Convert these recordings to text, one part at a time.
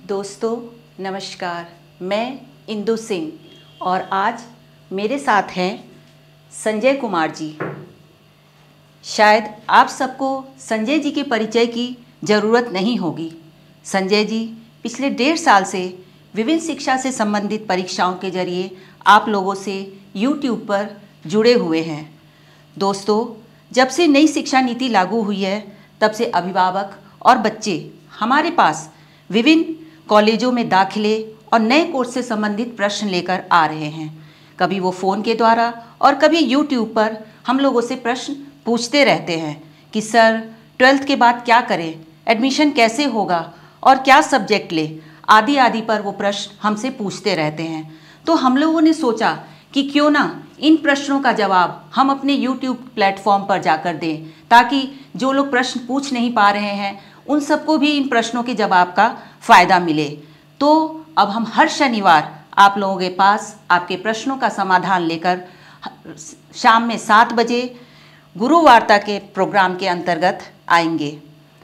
दोस्तों नमस्कार, मैं इंदु सिंह और आज मेरे साथ हैं संजय कुमार जी। शायद आप सबको संजय जी के परिचय की ज़रूरत नहीं होगी। संजय जी पिछले 1.5 साल से विभिन्न शिक्षा से संबंधित परीक्षाओं के जरिए आप लोगों से YouTube पर जुड़े हुए हैं। दोस्तों, जब से नई शिक्षा नीति लागू हुई है तब से अभिभावक और बच्चे हमारे पास विभिन्न कॉलेजों में दाखिले और नए कोर्स से संबंधित प्रश्न लेकर आ रहे हैं। कभी वो फ़ोन के द्वारा और कभी YouTube पर हम लोगों से प्रश्न पूछते रहते हैं कि सर 12th के बाद क्या करें, एडमिशन कैसे होगा और क्या सब्जेक्ट ले, आदि आदि पर वो प्रश्न हमसे पूछते रहते हैं। तो हम लोगों ने सोचा कि क्यों ना इन प्रश्नों का जवाब हम अपने YouTube प्लेटफॉर्म पर जाकर दें, ताकि जो लोग प्रश्न पूछ नहीं पा रहे हैं उन सबको भी इन प्रश्नों के जवाब का फ़ायदा मिले। तो अब हम हर शनिवार आप लोगों के पास आपके प्रश्नों का समाधान लेकर शाम में 7 बजे गुरु वार्ता के प्रोग्राम के अंतर्गत आएंगे।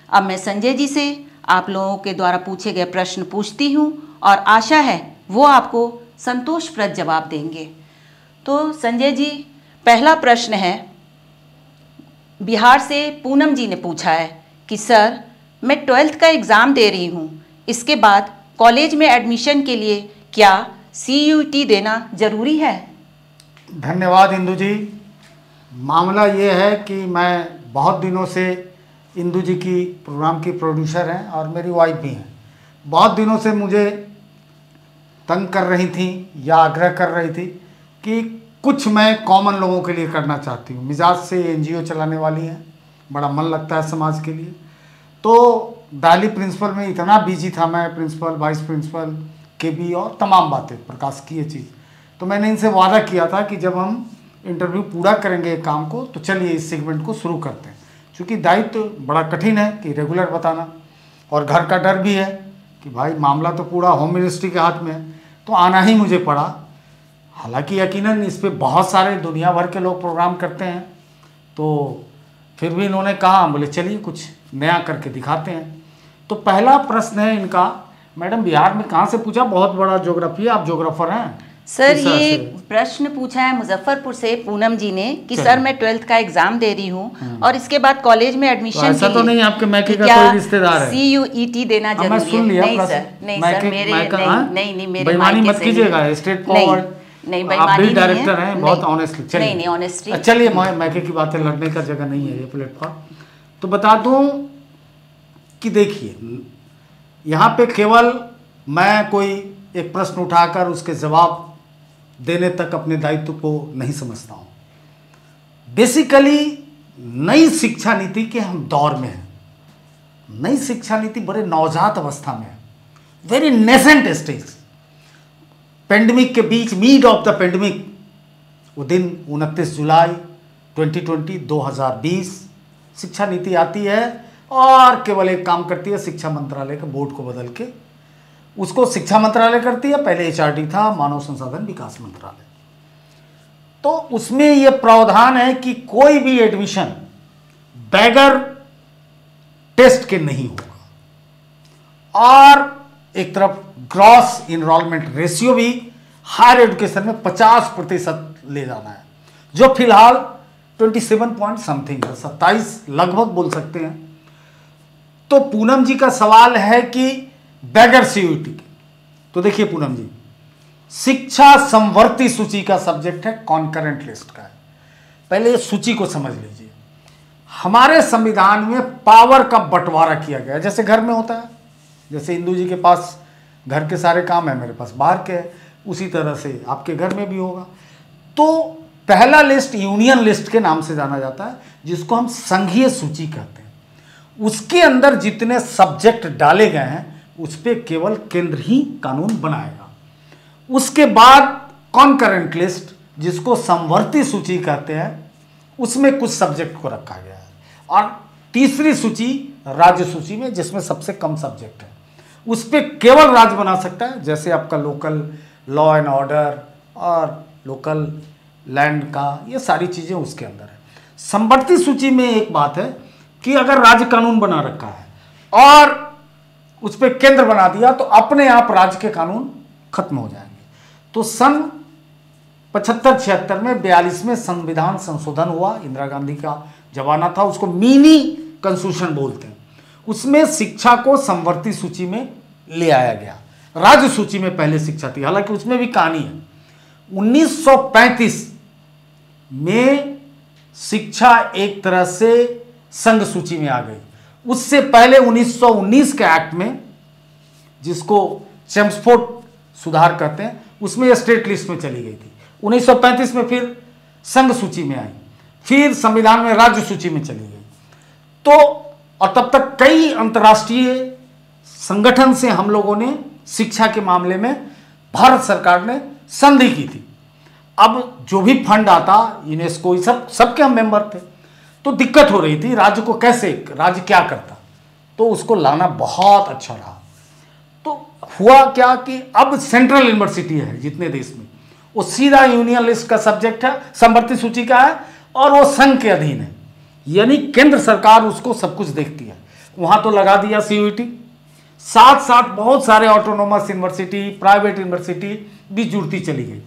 अब मैं संजय जी से आप लोगों के द्वारा पूछे गए प्रश्न पूछती हूँ और आशा है वो आपको संतोषप्रद जवाब देंगे। तो संजय जी, पहला प्रश्न है, बिहार से पूनम जी ने पूछा है कि सर मैं 12th का एग्ज़ाम दे रही हूँ, इसके बाद कॉलेज में एडमिशन के लिए क्या CUET देना ज़रूरी है? धन्यवाद इंदु जी। मामला ये है कि मैं बहुत दिनों से इंदु जी की प्रोग्राम की प्रोड्यूसर हैं और मेरी वाइफ भी हैं। बहुत दिनों से मुझे तंग कर रही थी या आग्रह कर रही थी कि कुछ मैं कॉमन लोगों के लिए करना चाहती हूँ। मिजाज से NGO चलाने वाली हैं, बड़ा मन लगता है समाज के लिए। तो दाली प्रिंसिपल में इतना बिजी था मैं, प्रिंसिपल, वाइस प्रिंसिपल, KB और तमाम बातें, प्रकाशिकीय चीज़। तो मैंने इनसे वादा किया था कि जब हम इंटरव्यू पूरा करेंगे एक काम को तो चलिए इस सेगमेंट को शुरू करते हैं। क्योंकि दायित्व बड़ा कठिन है कि रेगुलर बताना, और घर का डर भी है कि भाई मामला तो पूरा होम मिनिस्ट्री के हाथ में है, तो आना ही मुझे पड़ा। हालांकि यकीनन इस पर बहुत सारे दुनिया भर के लोग प्रोग्राम करते हैं, तो फिर भी इन्होंने कहा, बोले चलिए कुछ नया करके दिखाते हैं। तो पहला प्रश्न है इनका, मैडम बिहार में कहाँ से पूछा? बहुत बड़ा ज्योग्राफी है, आप ज्योग्राफर हैं सर। ये प्रश्न पूछा है मुजफ्फरपुर से पूनम जी ने कि सर मैं 12th का एग्जाम दे रही हूँ और इसके बाद कॉलेज में एडमिशन तो ऐसा तो नहीं आपके मैके का कोई रिश्तेदार है? CUET देना जरूरी है? सुन लिया। नहीं सर, नहीं सर, मेरे नहीं मेरे बेईमानी मत कीजिएगा, स्ट्रेट फॉरवर्ड। नहीं, आप भी डायरेक्टर हैं, बहुत ऑनेस्टली। नहीं ऑनेस्टली। चलिए, मैके की बातें लड़ने का जगह नहीं है ये प्लेटफॉर्म। तो बता दूं कि देखिए, यहाँ पे केवल मैं कोई एक प्रश्न उठाकर उसके जवाब देने तक अपने दायित्व को नहीं समझता हूँ। बेसिकली नई शिक्षा नीति के हम दौर में हैं। नई शिक्षा नीति बड़े नवजात अवस्था में है, वेरी नेसेंट स्टेज। पेंडेमिक के बीच, मिड ऑफ द पेंडेमिक, वो दिन 29 जुलाई 2020 शिक्षा नीति आती है और केवल एक काम करती है, शिक्षा मंत्रालय के बोर्ड को बदल के उसको शिक्षा मंत्रालय करती है। पहले HRD था, मानव संसाधन विकास मंत्रालय। तो उसमें यह प्रावधान है कि कोई भी एडमिशन बगैर टेस्ट के नहीं होगा, और एक तरफ ग्रॉस इनरोलमेंट रेशियो भी हायर एजुकेशन में 50% ले जाना है, जो फिलहाल 27 पॉइंट समथिंग है, 27 लगभग बोल सकते हैं। तो पूनम जी का सवाल है कि बगैर CUET के, तो देखिए पूनम जी, शिक्षा समवर्ती सूची का सब्जेक्ट है, कॉन्करेंट लिस्ट का है। पहले सूची को समझ लीजिए। हमारे संविधान में पावर का बंटवारा किया गया है, जैसे घर में होता है। जैसे इंदु जी के पास घर के सारे काम है, मेरे पास बाहर के है, उसी तरह से आपके घर में भी होगा। तो पहला लिस्ट यूनियन लिस्ट के नाम से जाना जाता है, जिसको हम संघीय सूची कहते हैं। उसके अंदर जितने सब्जेक्ट डाले गए हैं उस पर केवल केंद्र ही कानून बनाएगा। उसके बाद कॉन्करेंट लिस्ट, जिसको समवर्ती सूची कहते हैं, उसमें कुछ सब्जेक्ट को रखा गया है। और तीसरी सूची राज्य सूची में, जिसमें सबसे कम सब्जेक्ट है, उस पर केवल राज्य बना सकता है। जैसे आपका लोकल लॉ एंड ऑर्डर और लोकल लैंड का, ये सारी चीज़ें उसके अंदर है। समवर्ती सूची में एक बात है कि अगर राज्य कानून बना रखा है और उस पर केंद्र बना दिया तो अपने आप राज्य के कानून खत्म हो जाएंगे। तो सन 75-76 में 42 में संविधान संशोधन हुआ, इंदिरा गांधी का जमाना था, उसको मिनी कॉन्स्टिट्यूशन बोलते हैं। उसमें शिक्षा को समवर्ती सूची में ले आया गया, राज्य सूची में पहले शिक्षा थी, हालांकि उसमें भी कहानी है। 1935 में शिक्षा एक तरह से संघ सूची में आ गई। उससे पहले 1919 के एक्ट में, जिसको चेम्सफोर्ड सुधार कहते हैं, उसमें स्टेट लिस्ट में चली गई थी। 1935 में फिर संघ सूची में आई, फिर संविधान में राज्य सूची में चली गई। तो और तब तक कई अंतर्राष्ट्रीय संगठन से हम लोगों ने शिक्षा के मामले में भारत सरकार ने संधि की थी। अब जो भी फंड आता, यूनेस्को, सबके हम मेंबर थे, तो दिक्कत हो रही थी राज्य को, कैसे राज्य क्या करता, तो उसको लाना बहुत अच्छा रहा। तो हुआ क्या कि अब सेंट्रल यूनिवर्सिटी है जितने देश में, वो सीधा यूनियन लिस्ट का सब्जेक्ट है, समवर्ती सूची का है, और वो संघ के अधीन है, यानी केंद्र सरकार उसको सब कुछ देखती है। वहां तो लगा दिया CUET, साथ साथ बहुत सारे ऑटोनोमस यूनिवर्सिटी, प्राइवेट यूनिवर्सिटी भी जुड़ती चली गई।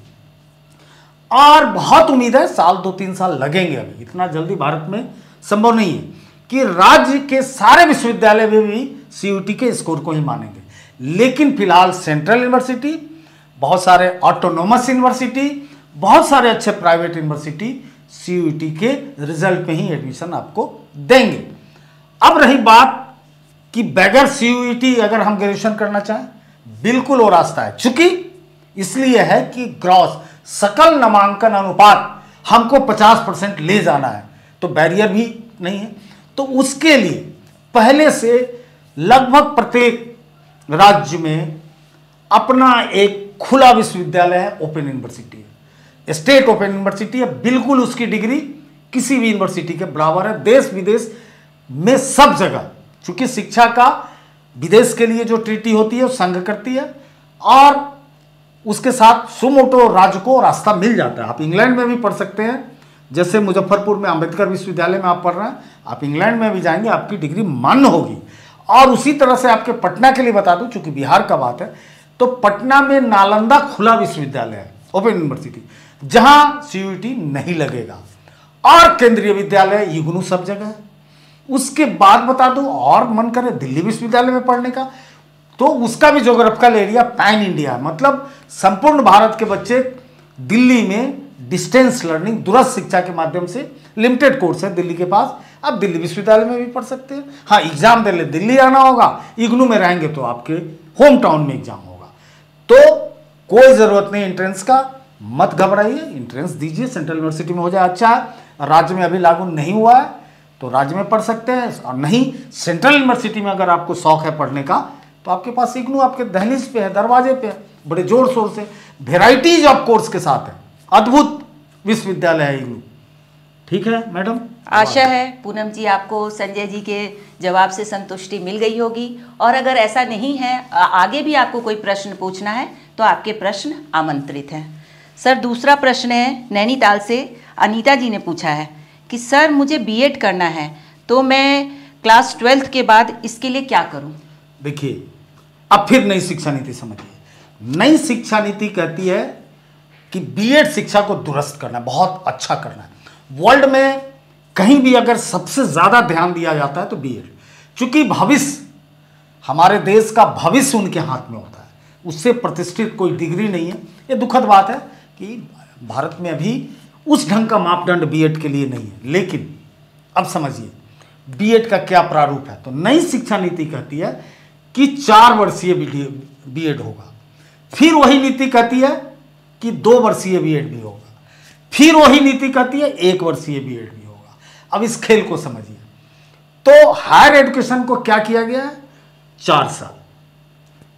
और बहुत उम्मीद है, साल 2-3 साल लगेंगे, अभी इतना जल्दी भारत में संभव नहीं है कि राज्य के सारे विश्वविद्यालय में भी CUET के स्कोर को ही मानेंगे। लेकिन फिलहाल सेंट्रल यूनिवर्सिटी, बहुत सारे ऑटोनोमस यूनिवर्सिटी, बहुत सारे अच्छे प्राइवेट यूनिवर्सिटी CUET के रिजल्ट में ही एडमिशन आपको देंगे। अब रही बात कि बगैर CUET अगर हम ग्रेजुएशन करना चाहें, बिल्कुल वो रास्ता है। चूंकि इसलिए है कि ग्रॉस सकल नामांकन अनुपात हमको 50% ले जाना है, तो बैरियर भी नहीं है। तो उसके लिए पहले से लगभग प्रत्येक राज्य में अपना एक खुला विश्वविद्यालय है, ओपन यूनिवर्सिटी है, स्टेट ओपन यूनिवर्सिटी है। बिल्कुल उसकी डिग्री किसी भी यूनिवर्सिटी के बराबर है, देश विदेश में सब जगह। चूंकि शिक्षा का विदेश के लिए जो ट्रीटी होती है वो संघ करती है, और उसके साथ सुमोटो राज्य को रास्ता मिल जाता है। आप इंग्लैंड में भी पढ़ सकते हैं, जैसे मुजफ्फरपुर में अंबेडकर विश्वविद्यालय में आप पढ़ रहे हैं, आप इंग्लैंड में भी जाएंगे, आपकी डिग्री मान्य होगी। और उसी तरह से आपके पटना के लिए बता दूं, चूंकि बिहार का बात है, तो पटना में नालंदा खुला विश्वविद्यालय है, ओपन यूनिवर्सिटी, जहां CUET नहीं लगेगा। और केंद्रीय विद्यालय इग्नू सब जगह है। उसके बाद बता दूं, और मन करे दिल्ली विश्वविद्यालय में पढ़ने का, तो उसका भी ज्योग्राफिकल एरिया पैन इंडिया, मतलब संपूर्ण भारत के बच्चे दिल्ली में डिस्टेंस लर्निंग, दूरस्थ शिक्षा के माध्यम से, लिमिटेड कोर्स है दिल्ली के पास, आप दिल्ली विश्वविद्यालय में भी पढ़ सकते हैं। हाँ, एग्जाम देने दिल्ली आना होगा, इग्नू में रहेंगे तो आपके होम टाउन में एग्जाम होगा। तो कोई जरूरत नहीं एंट्रेंस का, मत घबराइए, एंट्रेंस दीजिए, सेंट्रल यूनिवर्सिटी में हो जाए अच्छा है। राज्य में अभी लागू नहीं हुआ है तो राज्य में पढ़ सकते हैं, और नहीं सेंट्रल यूनिवर्सिटी में अगर आपको शौक है पढ़ने का, तो आपके पास इग्नू आपके दहलीज पे है, दरवाजे पे है, बड़े जोर शोर से, वेराइटीज ऑफ कोर्स के साथ है, अद्भुत विश्वविद्यालय है इग्नू। ठीक है मैडम, आशा है पूनम जी आपको संजय जी के जवाब से संतुष्टि मिल गई होगी। और अगर ऐसा नहीं है, आगे भी आपको कोई प्रश्न पूछना है तो आपके प्रश्न आमंत्रित हैं। सर, दूसरा प्रश्न है नैनीताल से अनीता जी ने पूछा है कि सर मुझे B.Ed करना है, तो मैं क्लास 12th के बाद इसके लिए क्या करूं? देखिए, अब फिर नई शिक्षा नीति समझिए। नई शिक्षा नीति कहती है कि B.Ed शिक्षा को दुरुस्त करना है, बहुत अच्छा करना है। वर्ल्ड में कहीं भी अगर सबसे ज्यादा ध्यान दिया जाता है तो B.Ed, चूंकि भविष्य, हमारे देश का भविष्य उनके हाथ में होता है, उससे प्रतिष्ठित कोई डिग्री नहीं है। ये दुखद बात है कि भारत में अभी उस ढंग का मापदंड B.Ed के लिए नहीं है। लेकिन अब समझिए B.Ed का क्या प्रारूप है। तो नई शिक्षा नीति कहती है कि 4 वर्षीय B.Ed होगा, फिर वही नीति कहती है कि 2 वर्षीय B.Ed भी होगा, फिर वही नीति कहती है 1 वर्षीय B.Ed भी होगा। अब इस खेल को समझिए। तो हायर एजुकेशन को क्या किया गया है, 4 साल,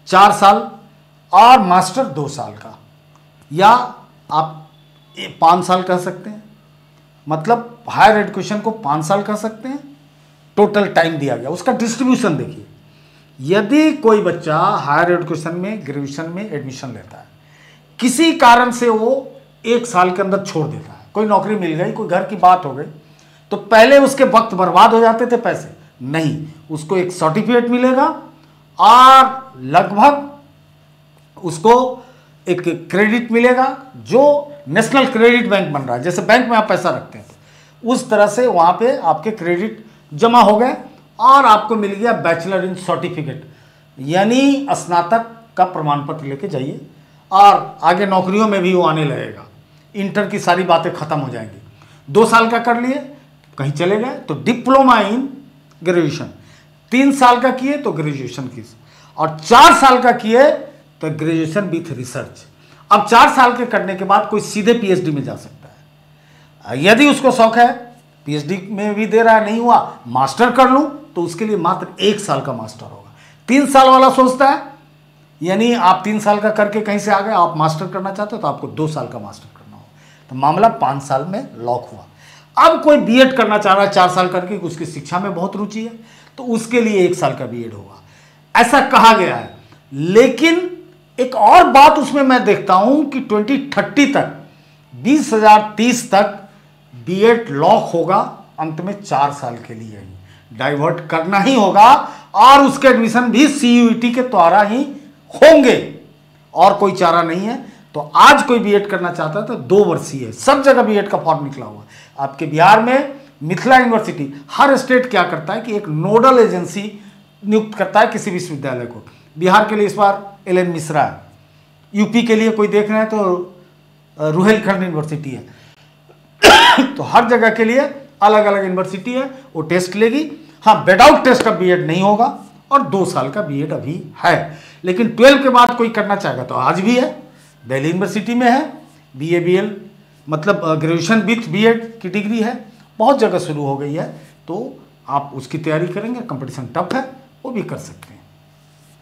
4 साल, और मास्टर 2 साल का, या आप 5 साल कह सकते हैं, मतलब हायर एजुकेशन को 5 साल कह सकते हैं। टोटल टाइम दिया गया, उसका डिस्ट्रीब्यूशन देखिए। यदि कोई बच्चा हायर एजुकेशन में, ग्रेजुएशन में एडमिशन लेता है, किसी कारण से वो 1 साल के अंदर छोड़ देता है, कोई नौकरी मिल गई, कोई घर की बात हो गई, तो पहले उसके वक्त बर्बाद हो जाते थे पैसे, नहीं, उसको एक सर्टिफिकेट मिलेगा और लगभग उसको एक क्रेडिट मिलेगा जो नेशनल क्रेडिट बैंक बन रहा है। जैसे बैंक में आप पैसा रखते हैं उस तरह से वहाँ पे आपके क्रेडिट जमा हो गए और आपको मिल गया बैचलर इन सर्टिफिकेट, यानी स्नातक का प्रमाण पत्र लेके जाइए और आगे नौकरियों में भी वो आने लगेगा। इंटर की सारी बातें खत्म हो जाएंगी। 2 साल का कर लिए कहीं चले गए तो डिप्लोमा इन ग्रेजुएशन, 3 साल का किए तो ग्रेजुएशन की, और 4 साल का किए तो ग्रेजुएशन विथ रिसर्च। अब 4 साल के करने के बाद कोई सीधे पीएचडी में जा सकता है। यदि उसको शौक है पीएचडी में भी दे रहा है, नहीं हुआ मास्टर कर लूँ, तो उसके लिए मात्र 1 साल का मास्टर होगा। 3 साल वाला सोचता है, यानी आप 3 साल का करके कहीं से आ गए, आप मास्टर करना चाहते हो तो आपको 2 साल का मास्टर करना होगा, तो मामला 5 साल में लॉक हुआ। अब कोई बीएड करना चाह रहा है 4 साल करके, उसकी शिक्षा में बहुत रुचि है, तो उसके लिए 1 साल का बीएड होगा, ऐसा कहा गया है। लेकिन एक और बात उसमें मैं देखता हूं कि 2030 तक 2030 तक बीएड लॉक होगा, अंत में 4 साल के लिए ही डाइवर्ट करना ही होगा, और उसके एडमिशन भी सीयूईटी के द्वारा ही होंगे और कोई चारा नहीं है। तो आज कोई बीएड करना चाहता है तो 2 वर्षीय है, सब जगह बीएड का फॉर्म निकला हुआ है। आपके बिहार में मिथिला यूनिवर्सिटी, हर स्टेट क्या करता है कि एक नोडल एजेंसी नियुक्त करता है किसी विश्वविद्यालय को। बिहार के लिए इस बार एल.एन. मिश्रा है, यूपी के लिए कोई देख रहे हैं तो रुहेलखंड यूनिवर्सिटी है। तो हर जगह के लिए अलग अलग यूनिवर्सिटी है, वो टेस्ट लेगी। हाँ, विदाउट टेस्ट का बीएड नहीं होगा और 2 साल का बीएड अभी है। लेकिन 12 के बाद कोई करना चाहेगा तो आज भी है, दिल्ली यूनिवर्सिटी में है, बीए बीएल मतलब ग्रेजुएशन विथ बीएड की डिग्री है, बहुत जगह शुरू हो गई है। तो आप उसकी तैयारी करेंगे, कंपटीशन टफ है, वो भी कर सकते हैं।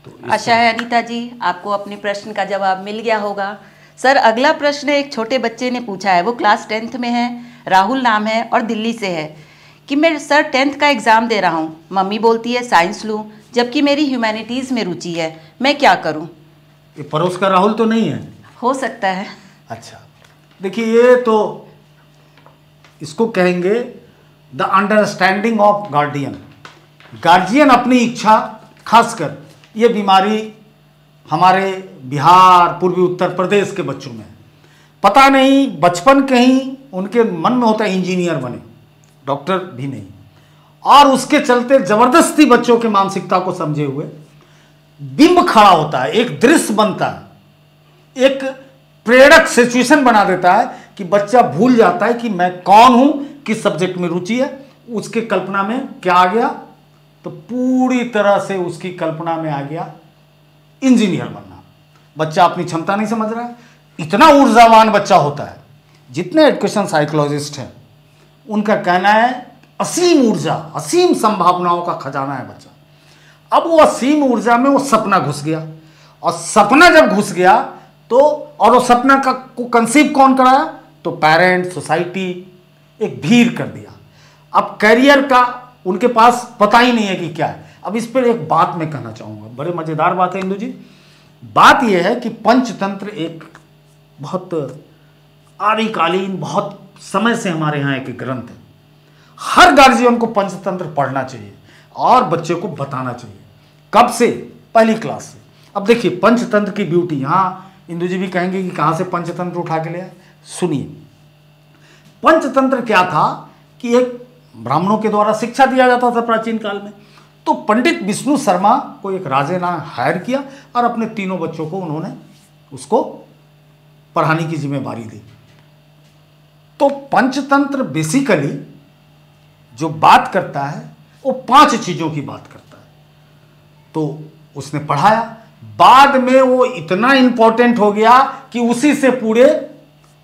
तो आशा है अनीता जी आपको अपने प्रश्न का जवाब मिल गया होगा। सर, अगला प्रश्न एक छोटे बच्चे ने पूछा है, वो क्लास 10th में है, राहुल नाम है और दिल्ली से है, कि मैं सर 10th का एग्ज़ाम दे रहा हूँ, मम्मी बोलती है साइंस लूँ, जबकि मेरी ह्यूमैनिटीज़ में रुचि है, मैं क्या करूँ? ये पड़ोस का राहुल तो नहीं है? हो सकता है। अच्छा, देखिए ये तो इसको कहेंगे the understanding of guardian. Guardian अपनी इच्छा, खासकर ये बीमारी हमारे बिहार, पूर्वी उत्तर प्रदेश के बच्चों में, पता नहीं बचपन कहीं उनके मन में होता है इंजीनियर बने, डॉक्टर भी नहीं, और उसके चलते जबरदस्ती बच्चों के मानसिकता को समझे हुए बिंब खड़ा होता है, एक दृश्य बनता है, एक प्रेरक सिचुएशन बना देता है कि बच्चा भूल जाता है कि मैं कौन हूं, किस सब्जेक्ट में रुचि है। उसके कल्पना में क्या आ गया, तो पूरी तरह से उसकी कल्पना में आ गया इंजीनियर बनना। बच्चा अपनी क्षमता नहीं समझ रहा है, इतना ऊर्जावान बच्चा होता है। जितने एजुकेशन साइकोलॉजिस्ट हैं उनका कहना है असीम ऊर्जा, असीम संभावनाओं का खजाना है बच्चा। अब वो असीम ऊर्जा में वो सपना घुस गया, और सपना जब घुस गया तो, और वो सपना का को कंसीव कौन कराया, तो पेरेंट्स, सोसाइटी, एक भीड़ कर दिया। अब करियर का उनके पास पता ही नहीं है कि क्या है। अब इस पर एक बात मैं कहना चाहूँगा, बड़े मज़ेदार बात है इंदु जी। बात यह है कि पंचतंत्र एक बहुत आदिकालीन, बहुत समय से हमारे यहाँ एक ग्रंथ है। हर गार्जियन को पंचतंत्र पढ़ना चाहिए और बच्चे को बताना चाहिए। कब से? पहली क्लास से। अब देखिए पंचतंत्र की ब्यूटी, यहाँ इंदु जी भी कहेंगे कि कहाँ से पंचतंत्र उठा के ले आए। सुनिए, पंचतंत्र क्या था कि एक ब्राह्मणों के द्वारा शिक्षा दिया जाता था प्राचीन काल में। तो पंडित विष्णु शर्मा को एक राजे ने हायर किया और अपने 3 बच्चों को उन्होंने उसको पढ़ाने की जिम्मेदारी दी। तो पंचतंत्र बेसिकली जो बात करता है वो 5 चीज़ों की बात करता है। तो उसने पढ़ाया, बाद में वो इतना इंपॉर्टेंट हो गया कि उसी से पूरे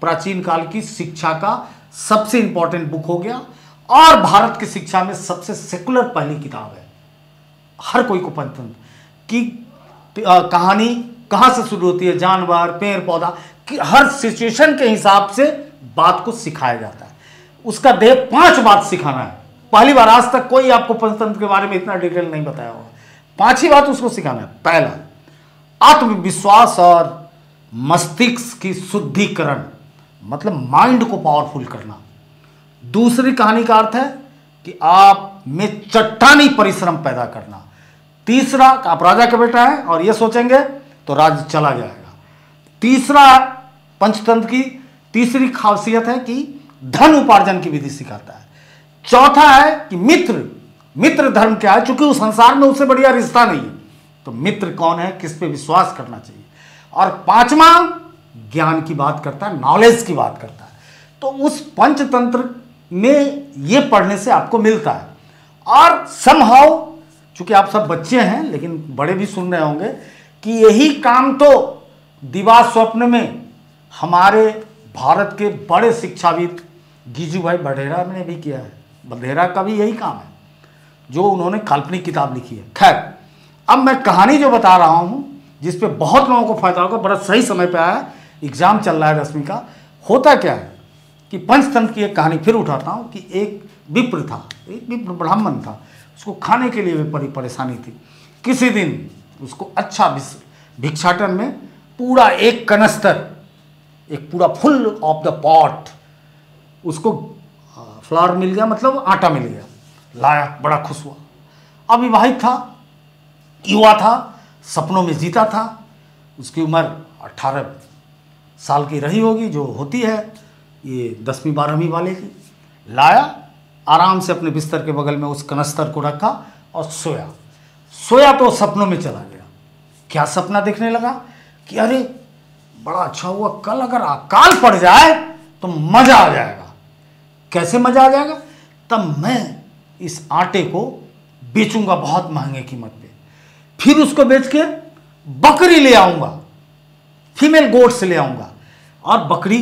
प्राचीन काल की शिक्षा का सबसे इंपॉर्टेंट बुक हो गया, और भारत की शिक्षा में सबसे सेकुलर पहली किताब है। हर कोई को पंचतंत्र की कहानी कहाँ से शुरू होती है, जानवर, पेड़ पौधा, हर सिचुएशन के हिसाब से बात को सिखाया जाता है। उसका ध्येय 5 बात सिखाना है। पहली बार, आज तक कोई आपको पंचतंत्र के बारे में इतना डिटेल नहीं बताया होगा। 5 ही बात उसको सिखाना है। पहला, आत्मविश्वास और मस्तिष्क की शुद्धिकरण, मतलब माइंड को पावरफुल करना। दूसरी कहानी का अर्थ है कि आप में चट्टानी परिश्रम पैदा करना। तीसरा, आप राजा का बेटा है और ये सोचेंगे तो राज्य चला जाएगा। तीसरा, पंचतंत्र की तीसरी खासियत है कि धन उपार्जन की विधि सिखाता है। चौथा है कि मित्र धर्म क्या है, चूंकि उस संसार में उससे बढ़िया रिश्ता नहीं है, तो मित्र कौन है, किस पे विश्वास करना चाहिए। और पांचवा, ज्ञान की बात करता है, नॉलेज की बात करता है। तो उस पंचतंत्र में ये पढ़ने से आपको मिलता है। और समहाउ, चूंकि आप सब बच्चे हैं लेकिन बड़े भी सुन रहे होंगे, कि यही काम तो दिवा स्वप्न में हमारे भारत के बड़े शिक्षाविद गिजुभाई बघेला ने भी किया है। बघेला का भी यही काम है, जो उन्होंने काल्पनिक किताब लिखी है। खैर, अब मैं कहानी जो बता रहा हूं, जिस पे बहुत लोगों को फायदा होगा, बड़ा सही समय पे आया, एग्जाम चल रहा है 10वीं का। होता क्या है कि पंचतंत्र की एक कहानी फिर उठाता हूं कि एक विप्र था, एक विप्र ब्राह्मण था, उसको खाने के लिए भी बड़ी परेशानी थी। किसी दिन उसको अच्छा भिक्षाटन में पूरा एक कनस्तर, एक पूरा फुल ऑफ द पॉट उसको फ्लावर मिल गया, मतलब आटा मिल गया। लाया, बड़ा खुश हुआ। अविवाहित था, युवा था, सपनों में जीता था। उसकी उम्र 18 साल की रही होगी, जो होती है ये 10वीं 12वीं वाले की। लाया, आराम से अपने बिस्तर के बगल में उस कनस्तर को रखा और सोया तो सपनों में चला गया। क्या सपना देखने लगा कि अरे बड़ा अच्छा हुआ, कल अगर अकाल पड़ जाए तो मजा आ जाएगा। कैसे मजा आ जाएगा? तब मैं इस आटे को बेचूंगा बहुत महंगे कीमत पे, फिर उसको बेच के बकरी ले आऊंगा, फीमेल गोट से ले आऊंगा, और बकरी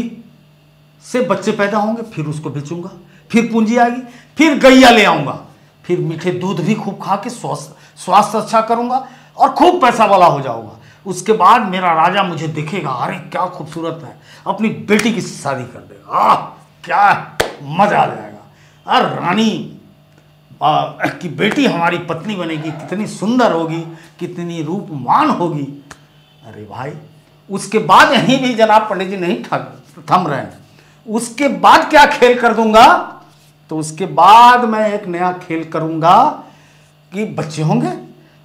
से बच्चे पैदा होंगे, फिर उसको बेचूंगा, फिर पूंजी आएगी, फिर गैया ले आऊंगा, फिर मीठे दूध भी खूब खा के स्वास्थ्य अच्छा करूंगा और खूब पैसा वाला हो जाऊंगा। उसके बाद मेरा राजा मुझे देखेगा, अरे क्या खूबसूरत है, अपनी बेटी की शादी कर देगा, क्या मजा आ जाएगा। और रानी की बेटी हमारी पत्नी बनेगी, कितनी सुंदर होगी, कितनी रूपवान होगी। अरे भाई, उसके बाद यहीं भी जनाब पंडित जी नहीं थम रहे हैं। उसके बाद क्या खेल कर दूंगा? तो उसके बाद मैं एक नया खेल करूंगा कि बच्चे होंगे।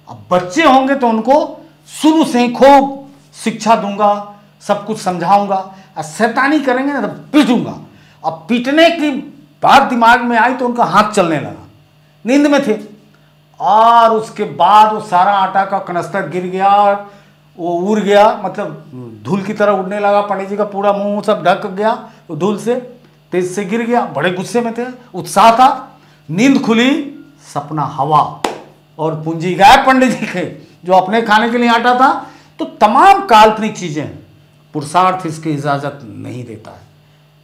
अब बच्चे होंगे तो उनको शुरू से ही खूब शिक्षा दूंगा, सब कुछ समझाऊंगा, और शैतानी करेंगे ना तो पीटूंगा। अब पीटने की बात दिमाग में आई तो उनका हाथ चलने लगा, नींद में थे। और उसके बाद वो सारा आटा का कनस्तर गिर गया, वो उड़ गया, मतलब धूल की तरह उड़ने लगा। पंडित जी का पूरा मुंह सब ढक गया वो धूल से, तेज से गिर गया। बड़े गुस्से में थे, उत्साह था। नींद खुली, सपना हवा और पूंजी गायब पंडित जी के, जो अपने खाने के लिए आटा था। तो तमाम काल्पनिक चीजें, पुरुषार्थ इसकी इजाजत नहीं देता है,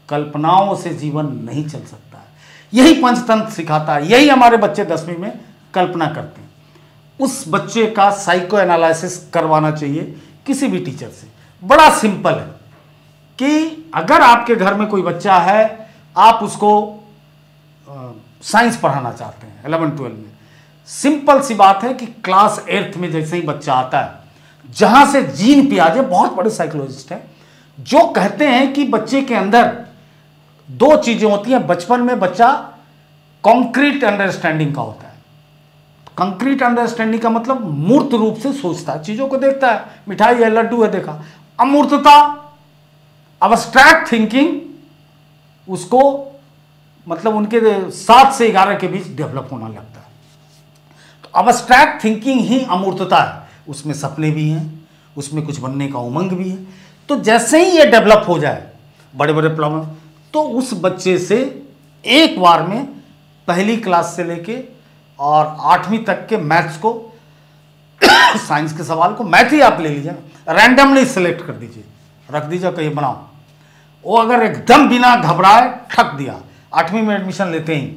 कल्पनाओं से जीवन नहीं चल सकता है। यही पंचतंत्र सिखाता है, यही हमारे बच्चे 10वीं में कल्पना करते हैं। उस बच्चे का साइको एनालिसिस करवाना चाहिए किसी भी टीचर से। बड़ा सिंपल है कि अगर आपके घर में कोई बच्चा है, आप उसको साइंस पढ़ाना चाहते हैं 11-12 में, सिंपल सी बात है कि क्लास 8th में जैसे ही बच्चा आता है, जहां से जीन पियाजे बहुत बड़े साइकोलॉजिस्ट हैं, जो कहते हैं कि बच्चे के अंदर 2 चीजें होती हैं। बचपन में बच्चा कॉन्क्रीट अंडरस्टैंडिंग का होता है। कंक्रीट अंडरस्टैंडिंग का मतलब मूर्त रूप से सोचता है, चीजों को देखता है, मिठाई है, लड्डू है, देखा। अमूर्तता, अब्स्ट्रैक्ट थिंकिंग, उसको मतलब उनके 7 से 11 के बीच डेवलप होना लगता है। तो अब्स्ट्रैक्ट थिंकिंग ही अमूर्तता है, उसमें सपने भी हैं, उसमें कुछ बनने का उमंग भी है। तो जैसे ही ये डेवलप हो जाए, बड़े बड़े प्रॉब्लम, तो उस बच्चे से एक बार में पहली क्लास से लेके और 8वीं तक के मैथ्स को साइंस के सवाल को, मैथ ही आप ले लीजिए ना, रैंडमली सिलेक्ट कर दीजिए, रख दीजिए, कहीं बनाओ। वो अगर एकदम बिना घबराए ठक दिया, 8वीं में एडमिशन लेते ही,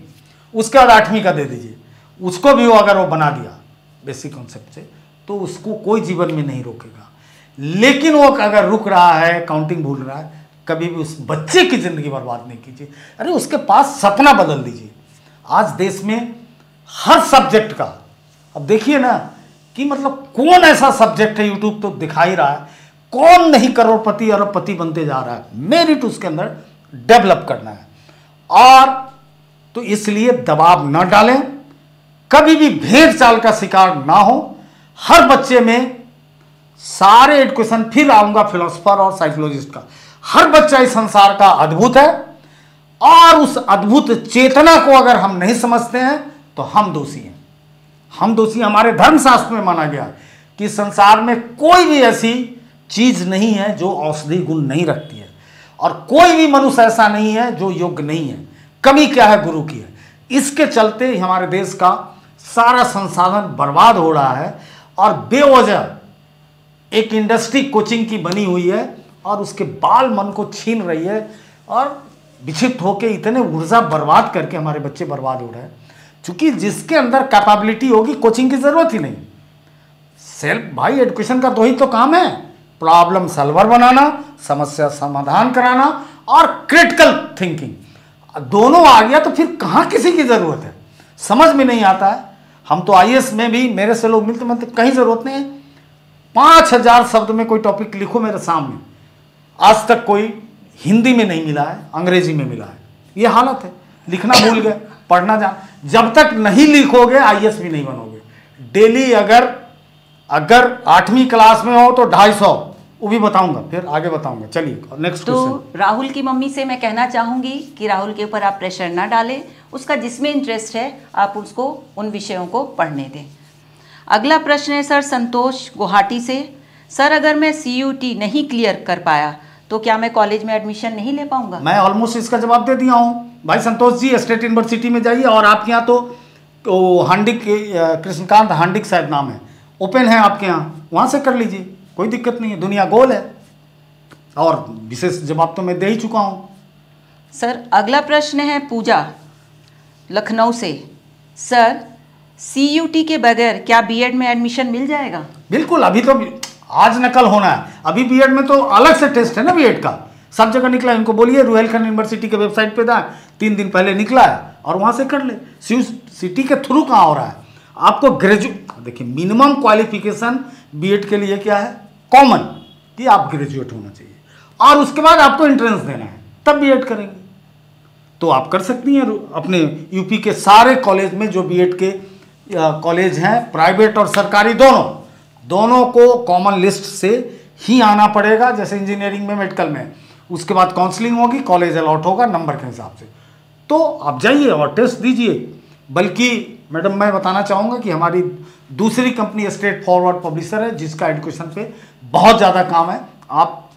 उसके बाद 8वीं का दे दीजिए, उसको भी वो अगर वो बना दिया बेसिक कॉन्सेप्ट से, तो उसको कोई जीवन में नहीं रोकेगा। लेकिन वो अगर रुक रहा है, काउंटिंग भूल रहा है, कभी भी उस बच्चे की जिंदगी बर्बाद नहीं कीजिए। अरे उसके पास सपना बदल दीजिए। आज देश में हर सब्जेक्ट का, अब देखिए ना कि मतलब कौन ऐसा सब्जेक्ट है, यूट्यूब तो दिखा ही रहा है, कौन नहीं करोड़पति अरबपति बनते जा रहा है। मेरिट उसके अंदर डेवलप करना है। और तो इसलिए दबाव न डालें, कभी भी भेड़ चाल का शिकार ना हो, हर बच्चे में सारे एजुकेशन, फिर आऊंगा फिलोसफर और साइकोलॉजिस्ट का, हर बच्चा इस संसार का अद्भुत है और उस अद्भुत चेतना को अगर हम नहीं समझते हैं तो हम दोषी हैं। हम दोषी, हमारे धर्मशास्त्र में माना गया कि संसार में कोई भी ऐसी चीज नहीं है जो औषधि गुण नहीं रखती है और कोई भी मनुष्य ऐसा नहीं है जो योग्य नहीं है। कमी क्या है? गुरु की है। इसके चलते ही हमारे देश का सारा संसाधन बर्बाद हो रहा है और बेवजह एक इंडस्ट्री कोचिंग की बनी हुई है और उसके बाल मन को छीन रही है और विक्षिप्त होकर इतने ऊर्जा बर्बाद करके हमारे बच्चे बर्बाद हो रहे हैं। क्योंकि जिसके अंदर कैपेबिलिटी होगी कोचिंग की जरूरत ही नहीं। सेल्फ भाई एजुकेशन का तो ही तो काम है, प्रॉब्लम सॉल्वर बनाना, समस्या समाधान कराना और क्रिटिकल थिंकिंग दोनों आ गया तो फिर कहाँ किसी की जरूरत है, समझ में नहीं आता है। हम तो आईएएस में भी मेरे से लोग मिलते मतलब कहीं जरूरत नहीं है। 5000 शब्द में कोई टॉपिक लिखो मेरे सामने, आज तक कोई हिंदी में नहीं मिला है, अंग्रेजी में मिला है। ये हालत है, लिखना भूल गए, पढ़ना जान। जब तक नहीं लिखोगे आईएएस भी नहीं बनोगे। डेली अगर 8वीं क्लास में हो तो 250, वो भी बताऊंगा, फिर आगे बताऊंगा। चलिए नेक्स्ट क्वेश्चन। तो राहुल की मम्मी से मैं कहना चाहूंगी कि राहुल के ऊपर आप प्रेशर ना डालें, उसका जिसमें इंटरेस्ट है आप उसको उन विषयों को पढ़ने दें। अगला प्रश्न है सर संतोष गुवाहाटी से। सर अगर मैं CUT नहीं क्लियर कर पाया तो क्या मैं कॉलेज में एडमिशन नहीं ले पाऊंगा? मैं ऑलमोस्ट इसका जवाब दे दिया हूँ भाई संतोष जी। स्टेट यूनिवर्सिटी में जाइए और आपके यहाँ तो हांडिक, कृष्णकांत हांडिक शायद नाम है, ओपन है आपके यहाँ, वहाँ से कर लीजिए, कोई दिक्कत नहीं है। दुनिया गोल है और विशेष जवाब तो मैं दे ही चुका हूँ। सर अगला प्रश्न है पूजा लखनऊ से। सर CUT के बगैर क्या बीएड में एडमिशन मिल जाएगा? बिल्कुल, अभी तो आज नकल होना है। अभी बीएड में तो अलग से टेस्ट है ना, बीएड का सब जगह निकला है। इनको बोलिए रुहेलखंड यूनिवर्सिटी के वेबसाइट पे जाए, 3 दिन पहले निकला है और वहाँ से कर ले। CUT के थ्रू कहाँ हो रहा है? आपको ग्रेजुएट, देखिए मिनिमम क्वालिफिकेशन बीएड के लिए क्या है? कॉमन, कि आप ग्रेजुएट होना चाहिए और उसके बाद आपको एंट्रेंस देना है, तब बीएड करेंगे। तो आप कर सकती हैं अपने यूपी के सारे कॉलेज में, जो बीएड के कॉलेज हैं प्राइवेट और सरकारी, दोनों को कॉमन लिस्ट से ही आना पड़ेगा। जैसे इंजीनियरिंग में, मेडिकल में, उसके बाद काउंसलिंग होगी, कॉलेज अलॉट होगा नंबर के हिसाब से। तो आप जाइए और टेस्ट दीजिए। बल्कि मैडम मैं बताना चाहूँगा कि हमारी दूसरी कंपनी स्ट्रेट फॉरवर्ड पब्लिशर है, जिसका एजुकेशन पे बहुत ज़्यादा काम है। आप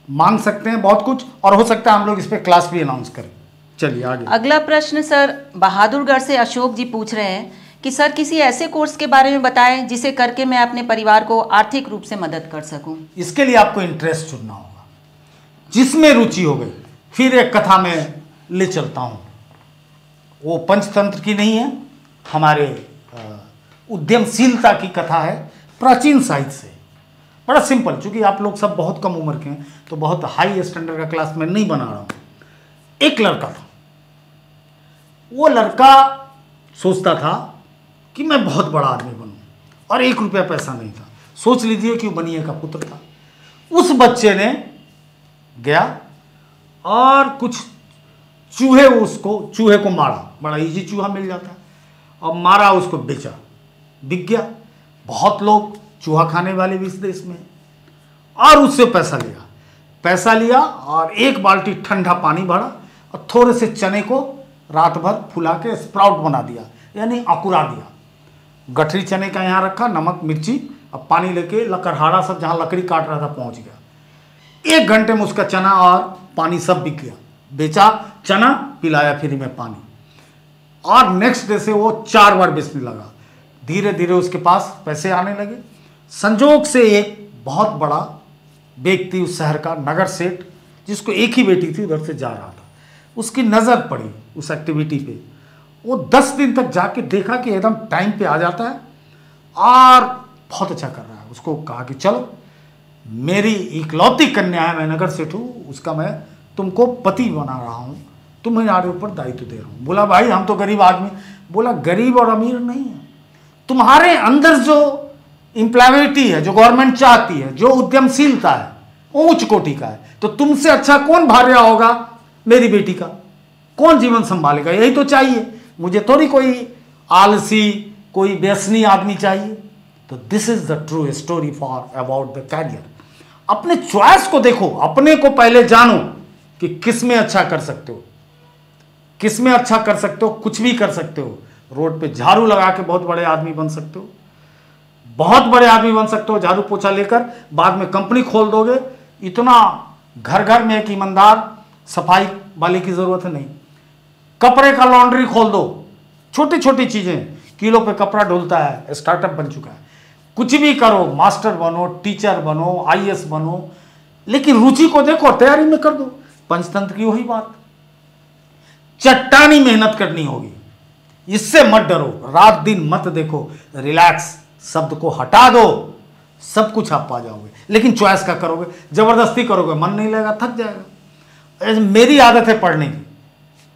मांग सकते हैं बहुत कुछ, और हो सकता है हम लोग इस पर क्लास भी अनाउंस करें। चलिए आगे। अगला प्रश्न सर बहादुरगढ़ से अशोक जी पूछ रहे हैं कि सर किसी ऐसे कोर्स के बारे में बताएं जिसे करके मैं अपने परिवार को आर्थिक रूप से मदद कर सकूं। इसके लिए आपको इंटरेस्ट चुनना होगा, जिसमें रुचि हो गई। फिर एक कथा में ले चलता हूं, वो पंचतंत्र की नहीं है, हमारे उद्यमशीलता की कथा है, प्राचीन साहित्य से। बड़ा सिंपल, चूंकि आप लोग सब बहुत कम उम्र के हैं तो बहुत हाई स्टैंडर्ड का क्लास में नहीं बना रहा हूं। एक लड़का था, वो लड़का सोचता था कि मैं बहुत बड़ा आदमी बनूं, और 1 रुपया पैसा नहीं था। सोच लीजिए कि वो बनिए का पुत्र था। उस बच्चे ने गया और कुछ चूहे को मारा, बड़ा इजी चूहा मिल जाता है, और मारा, उसको बेचा, बिक गया। बहुत लोग चूहा खाने वाले भी इस देश में, और उससे पैसा लिया और 1 बाल्टी ठंडा पानी भरा और थोड़े से चने को रात भर फुला के स्प्राउट बना दिया, यानी अकुरा दिया। गठरी चने का यहाँ रखा, नमक मिर्ची, अब पानी लेके लकड़हारा सब जहाँ लकड़ी काट रहा था पहुँच गया। 1 घंटे में उसका चना और पानी सब बिक गया। बेचा चना, पिलाया फ्री में पानी, और नेक्स्ट डे से वो 4 बार बेचने लगा। धीरे धीरे उसके पास पैसे आने लगे। संजोग से एक बहुत बड़ा व्यक्ति उस शहर का, नगर सेठ, जिसको एक ही बेटी थी, उधर से जा रहा था। उसकी नज़र पड़ी उस एक्टिविटी पे। वो 10 दिन तक जाके देखा कि एकदम टाइम पे आ जाता है और बहुत अच्छा कर रहा है। उसको कहा कि चलो, मेरी इकलौती कन्या है, मैं नगर सेठ हूँ, उसका मैं तुमको पति बना रहा हूँ, तुम्हारे ऊपर दायित्व दे रहा हूँ। बोला भाई हम तो गरीब आदमी। बोला गरीब और अमीर नहीं है, तुम्हारे अंदर जो एम्प्लॉयबिलिटी है, जो गवर्नमेंट चाहती है, जो उद्यमशीलता है, उच्च कोटि का है। तो तुमसे अच्छा कौन भार्या होगा मेरी बेटी का? कौन जीवन संभालेगा? यही तो चाहिए मुझे, थोड़ी कोई आलसी, कोई व्यसनी आदमी चाहिए। तो this is the true story for about the career. अपने चॉइस को देखो, अपने को पहले जानो कि किस में अच्छा कर सकते हो, किस में अच्छा कर सकते हो। कुछ भी कर सकते हो, रोड पे झाड़ू लगा के बहुत बड़े आदमी बन सकते हो, बहुत बड़े आदमी बन सकते हो झाड़ू पोछा लेकर। बाद में कंपनी खोल दोगे, इतना घर घर में एक ईमानदार सफाई वाले की जरूरत नहीं। कपड़े का लॉन्ड्री खोल दो, छोटी छोटी चीजें, किलो पे कपड़ा ढुलता है, स्टार्टअप बन चुका है। कुछ भी करो, मास्टर बनो, टीचर बनो, आईएएस बनो, लेकिन रुचि को देखो, तैयारी में कर दो। पंचतंत्र की वही बात, चट्टानी मेहनत करनी होगी, इससे मत डरो, रात दिन मत देखो, रिलैक्स शब्द को हटा दो, सब कुछ आप पा जाओगे। लेकिन चॉइस का करोगे, जबरदस्ती करोगे, मन नहीं लगेगा, थक जाएगा। मेरी आदत है पढ़ने की,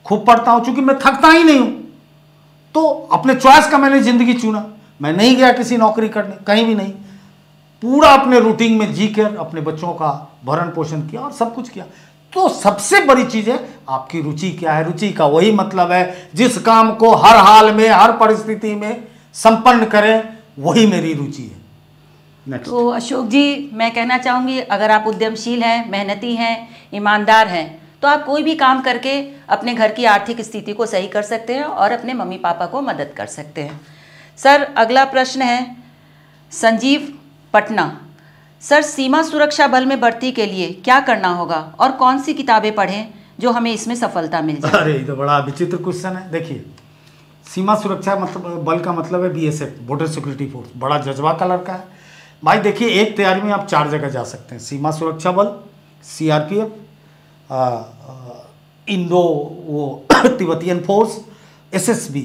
खूब पढ़ता हूं, चूंकि मैं थकता ही नहीं हूं, तो अपने चॉइस का मैंने जिंदगी चुना। मैं नहीं गया किसी नौकरी करने, कहीं भी नहीं, पूरा अपने रूटीन में जी कर अपने बच्चों का भरण पोषण किया और सब कुछ किया। तो सबसे बड़ी चीज है आपकी रुचि क्या है। रुचि का वही मतलब है जिस काम को हर हाल में, हर परिस्थिति में संपन्न करें, वही मेरी रुचि है। Next. तो अशोक जी, मैं कहना चाहूँगी, अगर आप उद्यमशील हैं, मेहनती हैं, ईमानदार हैं, तो आप कोई भी काम करके अपने घर की आर्थिक स्थिति को सही कर सकते हैं और अपने मम्मी पापा को मदद कर सकते हैं। सर, अगला प्रश्न है संजीव पटना। सर, सीमा सुरक्षा बल में भर्ती के लिए क्या करना होगा और कौन सी किताबें पढ़ें जो हमें इसमें सफलता मिल जाए? अरे, ये तो बड़ा विचित्र क्वेश्चन है। देखिए, सीमा सुरक्षा मतलब बल का मतलब है बीएसएफ, बॉर्डर सिक्योरिटी फोर्स। बड़ा जज्बा का लड़का है भाई। देखिए, एक तैयारी में आप 4 जगह जा सकते हैं, सीमा सुरक्षा बल, सीआरपीएफ, इंडो वो तिब्बतियन फोर्स, एसएसबी,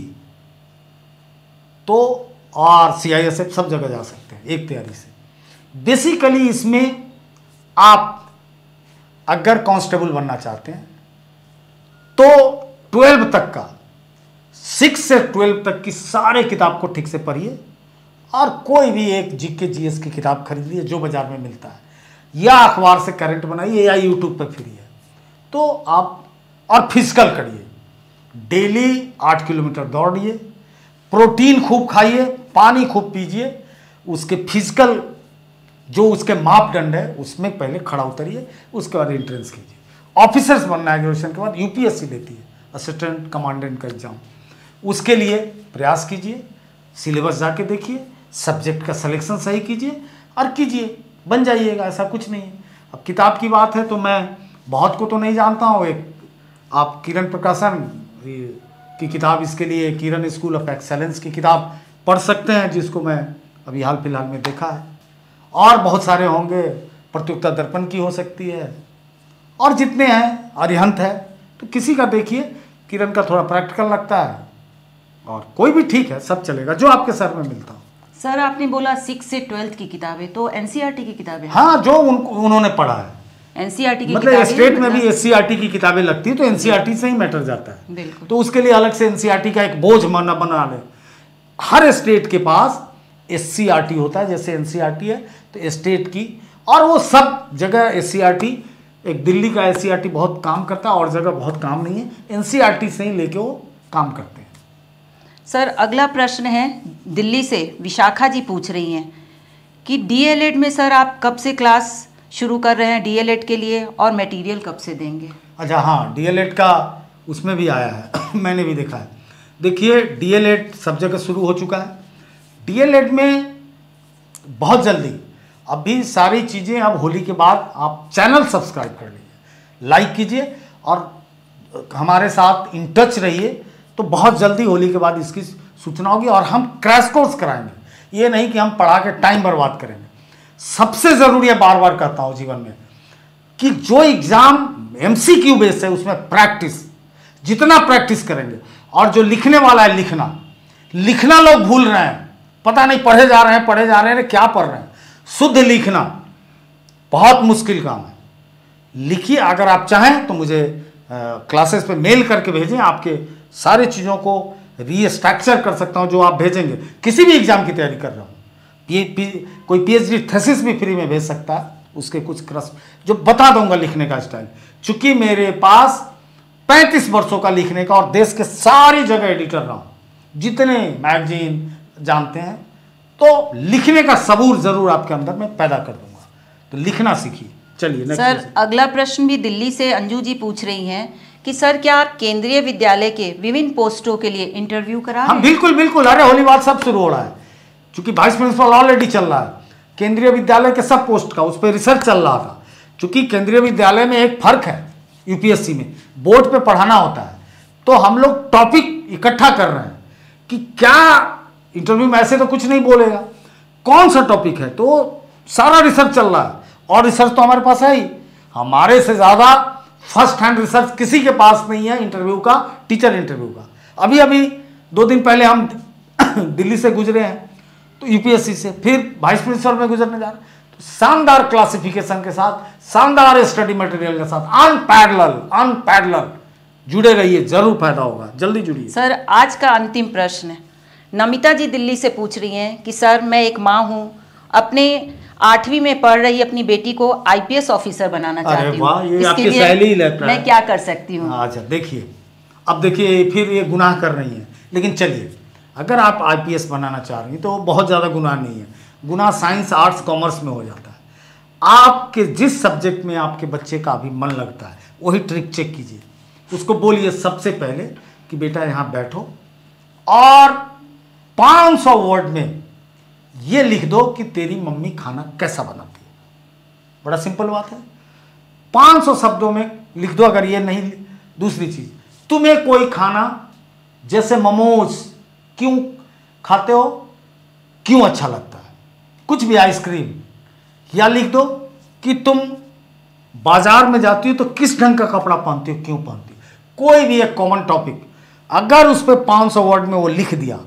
तो और सीआईएसएफ, सब जगह जा सकते हैं एक तैयारी से। बेसिकली इसमें आप अगर कांस्टेबल बनना चाहते हैं तो 12 तक का, 6 से 12 तक की सारे किताब को ठीक से पढ़िए और कोई भी एक जीके जीएस की किताब खरीदिए जो बाजार में मिलता है, या अखबार से करंट बनाइए, या यूट्यूब पर फिरिए। तो आप और फिजिकल करिए, डेली 8 किलोमीटर दौड़िए, प्रोटीन खूब खाइए, पानी खूब पीजिए, उसके फिजिकल जो उसके मापदंड है उसमें पहले खड़ा उतरिए, उसके बाद एंट्रेंस कीजिए। ऑफिसर्स बनना है ग्रेजुएशन के बाद, यूपीएससी देती है असिस्टेंट कमांडेंट का एग्जाम, उसके लिए प्रयास कीजिए, सिलेबस जाके देखिए, सब्जेक्ट का सिलेक्शन सही कीजिए और कीजिए, बन जाइएगा, ऐसा कुछ नहीं है। अब किताब की बात है तो मैं बहुत को तो नहीं जानता हूँ। एक आप किरण प्रकाशन की किताब, इसके लिए किरण स्कूल ऑफ एक्सेलेंस की किताब पढ़ सकते हैं, जिसको मैं अभी हाल फिलहाल में देखा है, और बहुत सारे होंगे, प्रतियोगिता दर्पण की हो सकती है, और जितने हैं, अरिहंत है, तो किसी का देखिए। किरण का थोड़ा प्रैक्टिकल लगता है, और कोई भी ठीक है, सब चलेगा जो आपके सर में मिलता हो। सर, आपने बोला 6 से 12 की किताबें, तो एनसीईआरटी की किताबें? हाँ, जो उन्होंने पढ़ा है। एनसीईआरटी की मतलब स्टेट में भी एससीईआरटी की किताबें लगती है, तो एनसीईआरटी से ही मैटर जाता है। बिल्कुल। तो उसके लिए अलग से एनसीईआरटी का एक बोझ बना ले। हर स्टेट के पास एससीईआरटी होता है, जैसे एनसीईआरटी है तो स्टेट की, और वो सब जगह एससीईआरटी, एक दिल्ली का एससीईआरटी बहुत काम करता है और जगह बहुत काम नहीं है, एनसीईआरटी से ही लेके वो काम करते हैं। सर, अगला प्रश्न है दिल्ली से विशाखा जी पूछ रही हैं कि डीएलएड में सर आप कब से क्लास शुरू कर रहे हैं डीएलएड के लिए, और मटेरियल कब से देंगे? अच्छा, हाँ, डीएलएड का उसमें भी आया है मैंने भी देखा है। देखिए, डीएलएड सब जगह शुरू हो चुका है। डीएलएड में बहुत जल्दी, अभी सारी चीज़ें, अब होली के बाद आप चैनल सब्सक्राइब कर लीजिए, लाइक कीजिए और हमारे साथ इन टच रहिए, तो बहुत जल्दी होली के बाद इसकी सूचना होगी और हम क्रैश कोर्स कराएंगे। ये नहीं कि हम पढ़ा के टाइम बर्बाद करेंगे। सबसे ज़रूरी है, बार बार कहता हूँ जीवन में, कि जो एग्ज़ाम एमसीक्यू बेस है उसमें प्रैक्टिस, जितना प्रैक्टिस करेंगे, और जो लिखने वाला है लिखना लोग भूल रहे हैं, पता नहीं पढ़े जा रहे हैं क्या पढ़ रहे हैं। शुद्ध लिखना बहुत मुश्किल काम है। लिखिए, अगर आप चाहें तो मुझे क्लासेस पे मेल करके भेजें, आपके सारे चीज़ों को रीस्ट्रक्चर कर सकता हूं जो आप भेजेंगे। किसी भी एग्जाम की तैयारी कर रहा हूं, कोई पीएचडी थीसिस भी फ्री में भेज सकता है, उसके कुछ क्रस जो बता दूंगा लिखने का स्टाइल। चूंकि मेरे पास 35 वर्षों का लिखने का, और देश के सारी जगह एडिटर रहा हूं, जितने मैगजीन जानते हैं तो लिखने का सबूर जरूर आपके अंदर मैं पैदा कर दूंगा, तो लिखना सीखिए। चलिए सर, अगला प्रश्न भी दिल्ली से अंजू जी पूछ रही हैं कि सर क्या आप केंद्रीय विद्यालय के विभिन्न पोस्टों के लिए इंटरव्यू करा रहे हैं? बिल्कुल बिल्कुल, अरे होली बात सब शुरू हो रहा है, क्योंकि वाइस प्रिंसिपल ऑलरेडी चल रहा है केंद्रीय विद्यालय के सब पोस्ट का, उस पर रिसर्च चल रहा था। क्योंकि केंद्रीय विद्यालय में एक फर्क है, यूपीएससी में बोर्ड पे पढ़ाना होता है, तो हम लोग टॉपिक इकट्ठा कर रहे हैं कि क्या इंटरव्यू में ऐसे तो कुछ नहीं बोलेगा, कौन सा टॉपिक है, तो सारा रिसर्च चल रहा है। और रिसर्च तो हमारे पास है ही, हमारे से ज़्यादा फर्स्ट हैंड रिसर्च किसी के पास नहीं है इंटरव्यू का, टीचर इंटरव्यू का। अभी अभी 2 दिन पहले हम दिल्ली से गुजरे हैं, तो यूपीएससी से, फिर वाइस प्रिंसिपल में गुजरने जा रहे हैं, तो शानदार क्लासिफिकेशन के साथ, शानदार स्टडी मटेरियल के साथ, अनपैरेलल जुड़े रहिए, जरूर फायदा होगा, जल्दी जुड़िए। सर, आज का अंतिम प्रश्न है, नमिता जी दिल्ली से पूछ रही हैं कि सर मैं एक माँ हूँ, अपने 8वीं में पढ़ रही अपनी बेटी को आईपीएस ऑफिसर बनाना चाहती हूँ, इसके लिए मैं क्या कर सकती हूँ? अच्छा देखिए, अब देखिए फिर ये गुनाह कर रही हैं, लेकिन चलिए अगर आप आईपीएस बनाना चाह रही हैं तो बहुत ज़्यादा गुनाह नहीं है, गुनाह साइंस आर्ट्स कॉमर्स में हो जाता है। आपके जिस सब्जेक्ट में आपके बच्चे का अभी मन लगता है वही ट्रिक चेक कीजिए, उसको बोलिए सबसे पहले कि बेटा यहाँ बैठो और 500 वर्ड में ये लिख दो कि तेरी मम्मी खाना कैसा बनाती है। बड़ा सिंपल बात है, 500 शब्दों में लिख दो। अगर ये नहीं, दूसरी चीज, तुम्हें कोई खाना जैसे मोमोज क्यों खाते हो, क्यों अच्छा लगता है, कुछ भी, आइसक्रीम, या लिख दो कि तुम बाजार में जाती हो तो किस ढंग का कपड़ा पहनती हो, क्यों पहनती हो, कोई भी एक कॉमन टॉपिक। अगर उस पर 500 वर्ड में वो लिख दिया,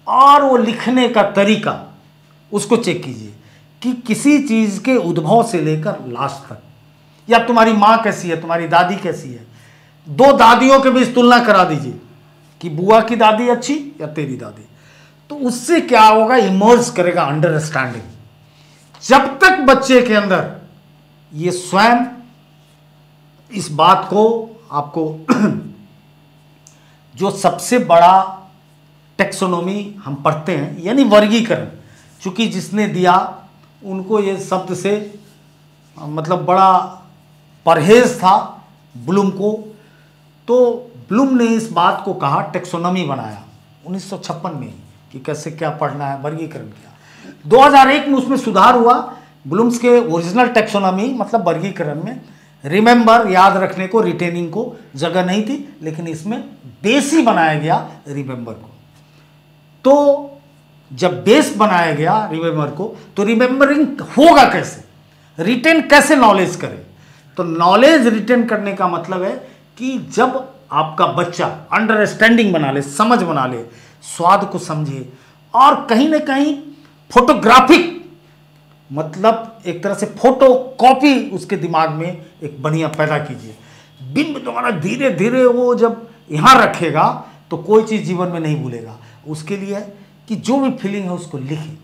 और वो लिखने का तरीका उसको चेक कीजिए कि किसी चीज़ के उद्भव से लेकर लास्ट तक, या तुम्हारी माँ कैसी है, तुम्हारी दादी कैसी है, 2 दादियों के बीच तुलना करा दीजिए कि बुआ की दादी अच्छी या तेरी दादी, तो उससे क्या होगा, इमर्ज करेगा अंडरस्टैंडिंग। जब तक बच्चे के अंदर ये स्वयं इस बात को, आपको जो सबसे बड़ा टेक्सोनोमी हम पढ़ते हैं यानी वर्गीकरण, चूंकि जिसने दिया उनको ये शब्द से मतलब बड़ा परहेज था ब्लूम को, तो ब्लूम ने इस बात को कहा, टेक्सोनोमी बनाया 1956 में कि कैसे क्या पढ़ना है, वर्गीकरण किया। 2001 में उसमें सुधार हुआ। ब्लूम्स के ओरिजिनल टेक्सोनोमी मतलब वर्गीकरण में रिमेंबर, याद रखने को, रिटेनिंग को जगह नहीं थी, लेकिन इसमें बेस ही बनाया गया रिमेंबर को। तो जब बेस बनाया गया रिमेंबर को, तो रिमेंबरिंग होगा कैसे, रिटेन कैसे नॉलेज करे, तो नॉलेज रिटेन करने का मतलब है कि जब आपका बच्चा अंडरस्टैंडिंग बना ले, समझ बना ले, स्वाद को समझे, और कहीं ना कहीं फोटोग्राफिक मतलब एक तरह से फोटो कॉपी उसके दिमाग में एक बढ़िया पैदा कीजिए। बिंब द्वारा धीरे धीरे वो जब यहाँ रखेगा तो कोई चीज़ जीवन में नहीं भूलेगा। उसके लिए है कि जो भी फीलिंग है उसको लिखें,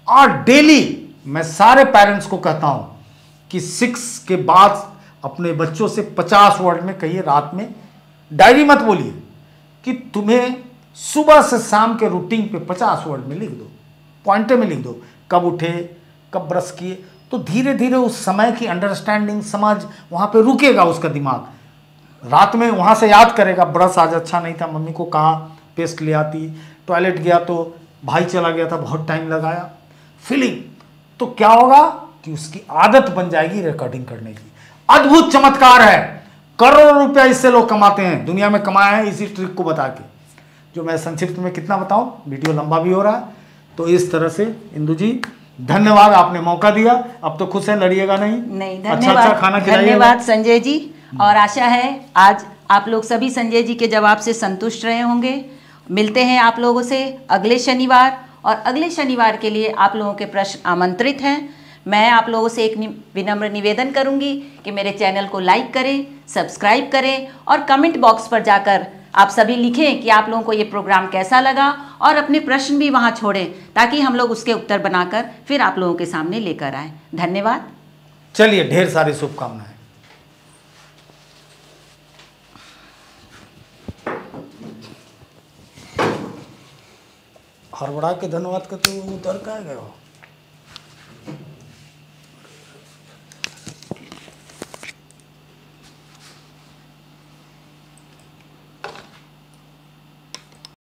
और डेली मैं सारे पेरेंट्स को कहता हूँ कि 6 के बाद अपने बच्चों से 50 वर्ड में कहिए, रात में डायरी मत बोलिए, कि तुम्हें सुबह से शाम के रूटीन पे 50 वर्ड में लिख दो, पॉइंटे में लिख दो, कब उठे, कब ब्रश किए, तो धीरे धीरे उस समय की अंडरस्टैंडिंग, समझ वहाँ पे रुकेगा उसका दिमाग। रात में वहाँ से याद करेगा, ब्रश आज अच्छा नहीं था, मम्मी को कहा पेस्ट ले आती, टॉयलेट गया तो भाई चला गया था, बहुत टाइम लगाया, फीलिंग, तो क्या होगा कि उसकी आदत बन जाएगी रिकॉर्डिंग करने की। अद्भुत चमत्कार है, करोड़ों रुपया इससे लोग कमाते हैं, दुनिया में कमाए हैं इसी ट्रिक को बता के, जो मैं संक्षिप्त में कितना बताऊं, वीडियो लंबा भी हो रहा है। तो इस तरह से इंदु जी धन्यवाद, आपने मौका दिया, अब तो खुश है, लड़िएगा नहीं, धन्यवाद, अच्छा खाना खिलाइएगा। धन्यवाद संजय जी, और आशा है आज आप लोग सभी संजय जी के जवाब से संतुष्ट रहे होंगे। मिलते हैं आप लोगों से अगले शनिवार, और अगले शनिवार के लिए आप लोगों के प्रश्न आमंत्रित हैं। मैं आप लोगों से एक विनम्र निवेदन करूंगी कि मेरे चैनल को लाइक करें, सब्सक्राइब करें, और कमेंट बॉक्स पर जाकर आप सभी लिखें कि आप लोगों को ये प्रोग्राम कैसा लगा, और अपने प्रश्न भी वहाँ छोड़ें, ताकि हम लोग उसके उत्तर बनाकर फिर आप लोगों के सामने लेकर आएँ। धन्यवाद। चलिए, ढेर सारी शुभकामनाएं। हड़बड़ा के धन्यवाद करते हुए उतर का गए हो।